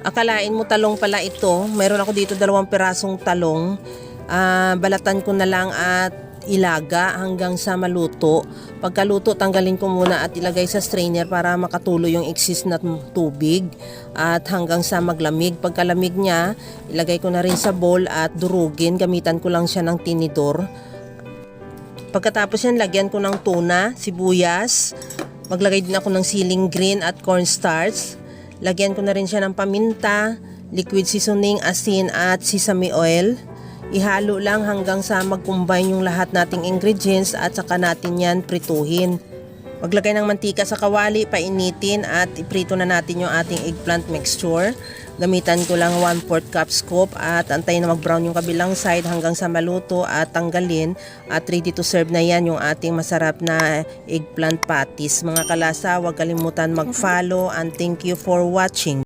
Akalain mo talong pala ito. Meron ako dito 2 pirasong talong. Balatan ko na lang at ilaga hanggang sa maluto. Pagkaluto, tanggalin ko muna at ilagay sa strainer para makatulo yung excess na tubig at hanggang sa maglamig. Pagkalamig niya, ilagay ko na rin sa bowl at durugin. Gamitan ko lang siya ng tinidor. Pagkatapos yan, lagyan ko ng tuna, sibuyas. Maglagay din ako ng siling green at cornstarch. Lagyan ko na rin siya ng paminta, liquid seasoning, asin at sesame oil. Ihalo lang hanggang sa mag-combine yung lahat nating ingredients at saka natin yan prituhin. Maglagay ng mantika sa kawali, painitin at iprito na natin yung ating eggplant mixture. Gamitan ko lang 1/4 cup scoop at antayin na mag-brown yung kabilang side hanggang sa maluto at tanggalin. At ready to serve na yan yung ating masarap na eggplant patties. Mga kalasa, huwag kalimutan mag-follow and thank you for watching.